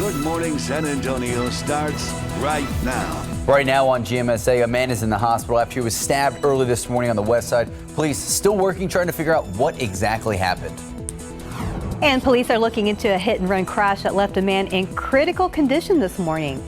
Good Morning San Antonio starts right now. Right now on GMSA, a man is in the hospital after he was stabbed early this morning on the west side. Police still working, trying to figure out what exactly happened. And police are looking into a hit-and-run crash that left a man in critical condition this morning.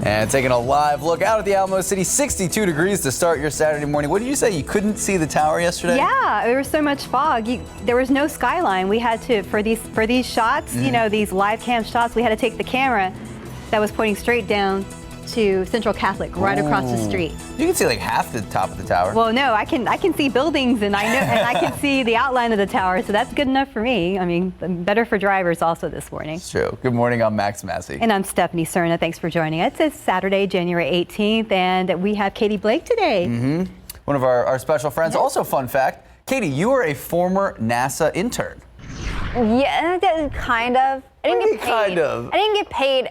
And taking a live look out at the Alamo City, 62 degrees to start your Saturday morning. What did you say? You couldn't see the tower yesterday? Yeah, there was so much fog. There was no skyline. We had to, for these shots, you know, these live cam shots, we had to take the camera that was pointing straight down to Central Catholic, right across the street. You can see like half the top of the tower. Well, no, I can see buildings, and I can see the outline of the tower, so that's good enough for me. I mean, better for drivers also this morning. It's true. Good morning, I'm Max Massey. And I'm Stephanie Cerna. Thanks for joining us. It's Saturday, January 18th, and we have Katie Blake today. One of our special friends. Yes. Also, fun fact, Katie, you are a former NASA intern. Yeah, kind of. I didn't get paid. Kind of. I didn't get paid.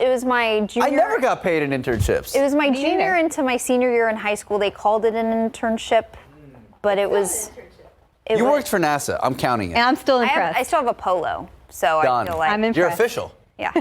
It was my junior. I never got paid in internships. It was my Me junior neither. into my senior year in high school. They called it an internship, but it was. You worked for NASA. I'm counting it. And I'm still impressed. I still have a polo, so Done. I feel like I'm impressed. You're official. yeah.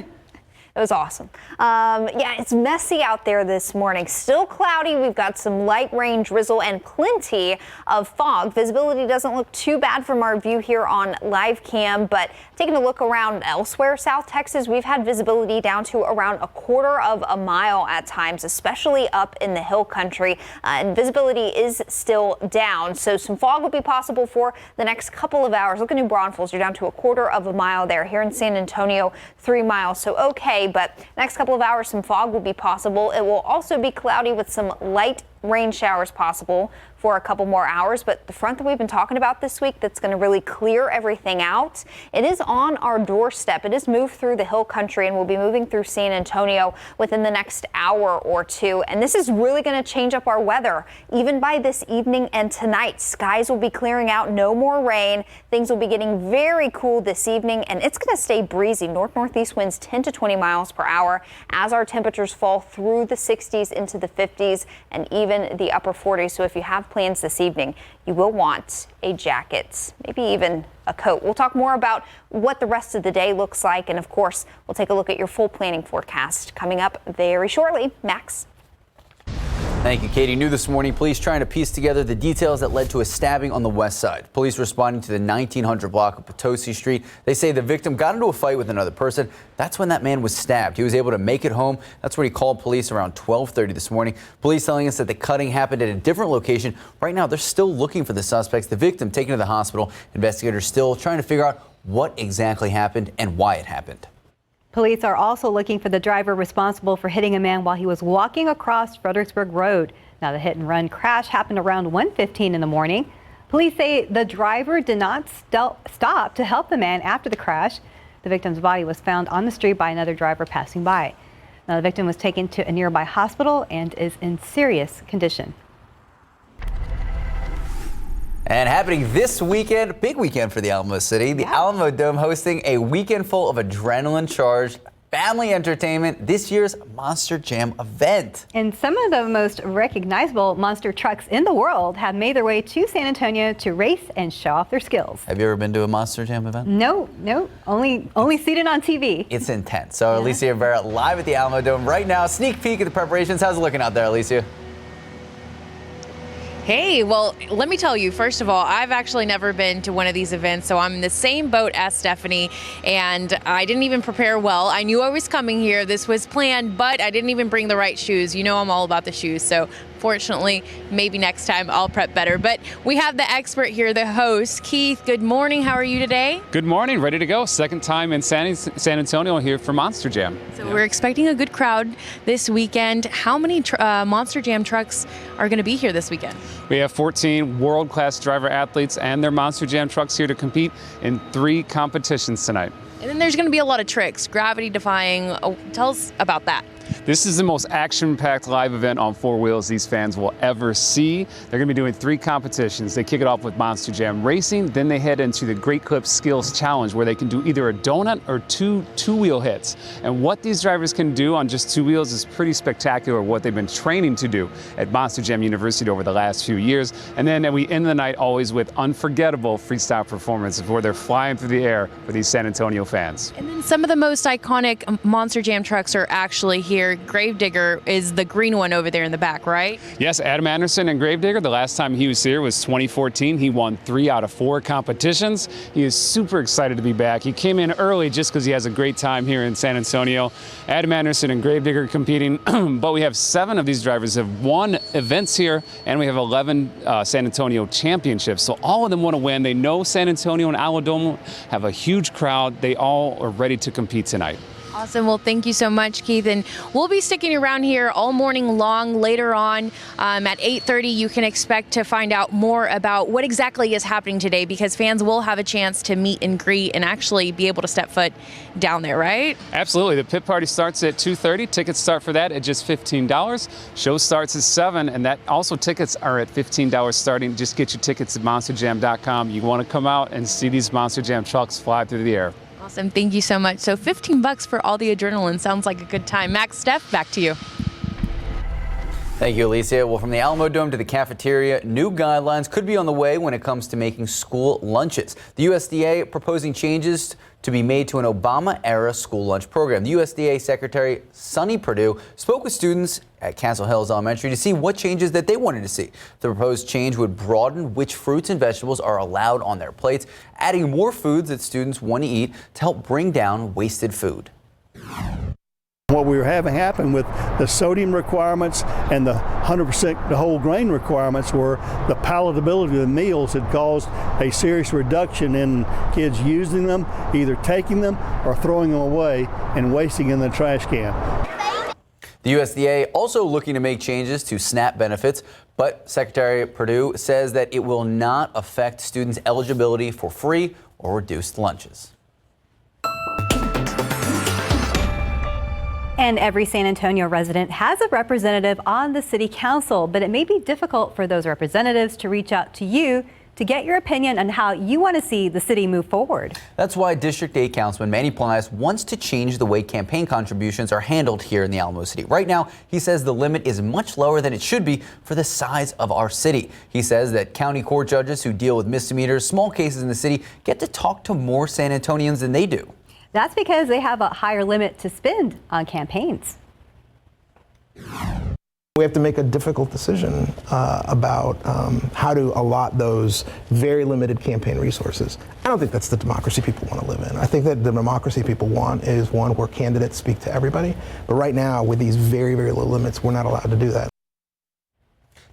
It was awesome. Yeah, it's messy out there this morning. Still cloudy. We've got some light rain, drizzle, and plenty of fog. Visibility doesn't look too bad from our view here on live cam, but taking a look around elsewhere, South Texas, we've had visibility down to around a quarter of a mile at times, especially up in the hill country. And visibility is still down, so some fog will be possible for the next couple of hours. Look at New Braunfels. You're down to a quarter of a mile there. Here in San Antonio, 3 miles. So okay. But next couple of hours, some fog will be possible. It will also be cloudy with some light rain showers possible for a couple more hours, but the front that we've been talking about this week that's going to really clear everything out, it is on our doorstep. It has moved through the hill country and will be moving through San Antonio within the next hour or two. And this is really going to change up our weather. Even by this evening and tonight, skies will be clearing out, no more rain. Things will be getting very cool this evening, and it's going to stay breezy. North-northeast winds 10 to 20 miles per hour as our temperatures fall through the 60s into the 50s and even the upper 40s. So if you have plans this evening, you will want a jacket, maybe even a coat. We'll talk more about what the rest of the day looks like, and of course, we'll take a look at your full planning forecast coming up very shortly. Max. Thank you, Katie. New this morning, police trying to piece together the details that led to a stabbing on the west side. Police responding to the 1900 block of Potosi Street. They say the victim got into a fight with another person. That's when that man was stabbed. He was able to make it home. That's when he called police around 12:30 this morning. Police telling us that the cutting happened at a different location. Right now, they're still looking for the suspects. The victim taken to the hospital. Investigators still trying to figure out what exactly happened and why it happened. Police are also looking for the driver responsible for hitting a man while he was walking across Fredericksburg Road. Now, the hit-and-run crash happened around 1:15 in the morning. Police say the driver did not stop to help the man after the crash. The victim's body was found on the street by another driver passing by. Now, the victim was taken to a nearby hospital and is in serious condition. And happening this weekend, big weekend for the Alamo City. The Alamo Dome hosting a weekend full of adrenaline-charged family entertainment, this year's Monster Jam event. And some of the most recognizable monster trucks in the world have made their way to San Antonio to race and show off their skills. Have you ever been to a Monster Jam event? No, only seen it on TV. It's intense. So Alicia Rivera live at the Alamo Dome right now. Sneak peek at the preparations. How's it looking out there, Alicia? Hey, well, let me tell you, first of all, I've actually never been to one of these events, so I'm in the same boat as Stephanie, and I didn't even prepare well. I knew I was coming here. This was planned, but I didn't even bring the right shoes. You know I'm all about the shoes, so fortunately, maybe next time I'll prep better. But we have the expert here, the host, Keith. Good morning. How are you today? Good morning. Ready to go. Second time in San Antonio here for Monster Jam. So we're expecting a good crowd this weekend. How many Monster Jam trucks are going to be here this weekend? We have 14 world-class driver athletes and their Monster Jam trucks here to compete in 3 competitions tonight. And then there's going to be a lot of tricks, gravity defying. Oh, tell us about that. This is the most action-packed live event on four wheels these fans will ever see. They're going to be doing 3 competitions. They kick it off with Monster Jam Racing, then they head into the Great Clip Skills Challenge, where they can do either a donut or two-wheel hits. And what these drivers can do on just 2 wheels is pretty spectacular, what they've been training to do at Monster Jam University over the last few years. And then we end the night always with unforgettable freestyle performances where they're flying through the air for these San Antonio fans. And then some of the most iconic Monster Jam trucks are actually here. Gravedigger is the green one over there in the back, right? Yes, Adam Anderson and Gravedigger, the last time he was here was 2014. He won 3 out of 4 competitions. He is super excited to be back. He came in early just because he has a great time here in San Antonio. Adam Anderson and Gravedigger competing, but we have 7 of these drivers have won events here, and we have 11 San Antonio championships. So all of them want to win. They know San Antonio and Alabama have a huge crowd. They all are ready to compete tonight. Awesome. Well, thank you so much, Keith. And we'll be sticking around here all morning long. Later on at 8:30, you can expect to find out more about what exactly is happening today, because fans will have a chance to meet and greet and actually be able to step foot down there, right? Absolutely. The pit party starts at 2:30. Tickets start for that at just $15. Show starts at 7, and that also tickets are at $15 starting. Just get your tickets at monsterjam.com. You want to come out and see these Monster Jam trucks fly through the air. Awesome. Thank you so much. So $15 for all the adrenaline. Sounds like a good time. Max, Steph, back to you. Thank you, Alicia. Well, from the Alamo Dome to the cafeteria, new guidelines could be on the way when it comes to making school lunches. The USDA proposing changes to be made to an Obama-era school lunch program. The USDA Secretary Sonny Perdue spoke with students at Castle Hills Elementary to see what changes that they wanted to see. The proposed change would broaden which fruits and vegetables are allowed on their plates, adding more foods that students want to eat to help bring down wasted food. What we were having happen with the sodium requirements and the 100% the whole grain requirements were the palatability of the meals had caused a serious reduction in kids using them, either taking them or throwing them away and wasting in the trash can. The USDA also looking to make changes to SNAP benefits, but Secretary Perdue says that it will not affect students' eligibility for free or reduced lunches. And every San Antonio resident has a representative on the city council, but it may be difficult for those representatives to reach out to you to get your opinion on how you want to see the city move forward. That's why District 8 Councilman Manny Plias wants to change the way campaign contributions are handled here in the Alamo City. Right now, he says the limit is much lower than it should be for the size of our city. He says that county court judges who deal with misdemeanors, small cases in the city, get to talk to more San Antonians than they do. That's because they have a higher limit to spend on campaigns. We have to make a difficult decision about how to allot those very limited campaign resources. I don't think that's the democracy people want to live in. I think that the democracy people want is one where candidates speak to everybody. But right now, with these very, very low limits, we're not allowed to do that.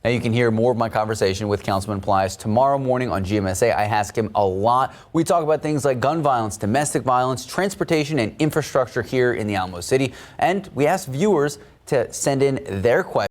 Now you can hear more of my conversation with Councilman Plias tomorrow morning on GMSA. I ask him a lot. We talk about things like gun violence, domestic violence, transportation, and infrastructure here in the Alamo City. And we ask viewers to send in their questions.